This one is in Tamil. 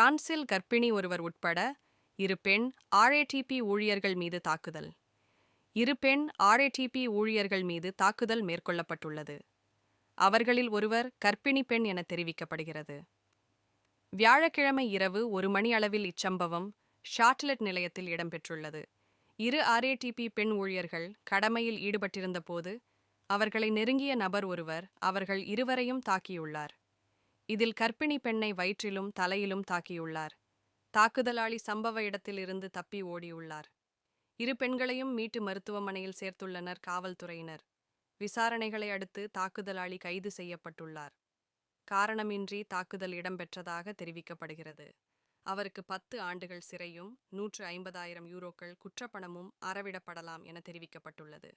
பிரான்சில் கர்ப்பிணி ஒருவர் உட்பட இரு பெண் ஆர்ஏடிபி ஊழியர்கள் மீது தாக்குதல். இரு பெண் ஆர்ஏடிபி ஊழியர்கள் மீது தாக்குதல் மேற்கொள்ளப்பட்டுள்ளது. அவர்களில் ஒருவர் கர்ப்பிணி பெண் என தெரிவிக்கப்படுகிறது. வியாழக்கிழமை இரவு 1 மணி அளவில் இச்சம்பவம் ஷார்ட்லெட் நிலையத்தில் இடம்பெற்றுள்ளது. இரு ஆர்ஏடிபி பெண் ஊழியர்கள் கடமையில் ஈடுபட்டிருந்த போது அவர்களை நெருங்கிய நபர் ஒருவர் அவர்கள் இருவரையும் தாக்கியுள்ளார். இதில் கர்ப்பிணி பெண்ணை வயிற்றிலும் தலையிலும் தாக்கியுள்ளார். தாக்குதலாளி சம்பவ இடத்தில் இருந்து தப்பி ஓடியுள்ளார். இரு பெண்களையும் மீட்டு மருத்துவமனையில் சேர்த்துள்ளனர் காவல்துறையினர். விசாரணைகளை அடுத்து தாக்குதலாளி கைது செய்யப்பட்டுள்ளார். காரணமின்றி தாக்குதல் இடம்பெற்றதாக தெரிவிக்கப்படுகிறது. அவருக்கு 10 ஆண்டுகள் சிறையும் €150,000 குற்றப்பணமும் அறவிடப்படலாம் என தெரிவிக்கப்பட்டுள்ளது.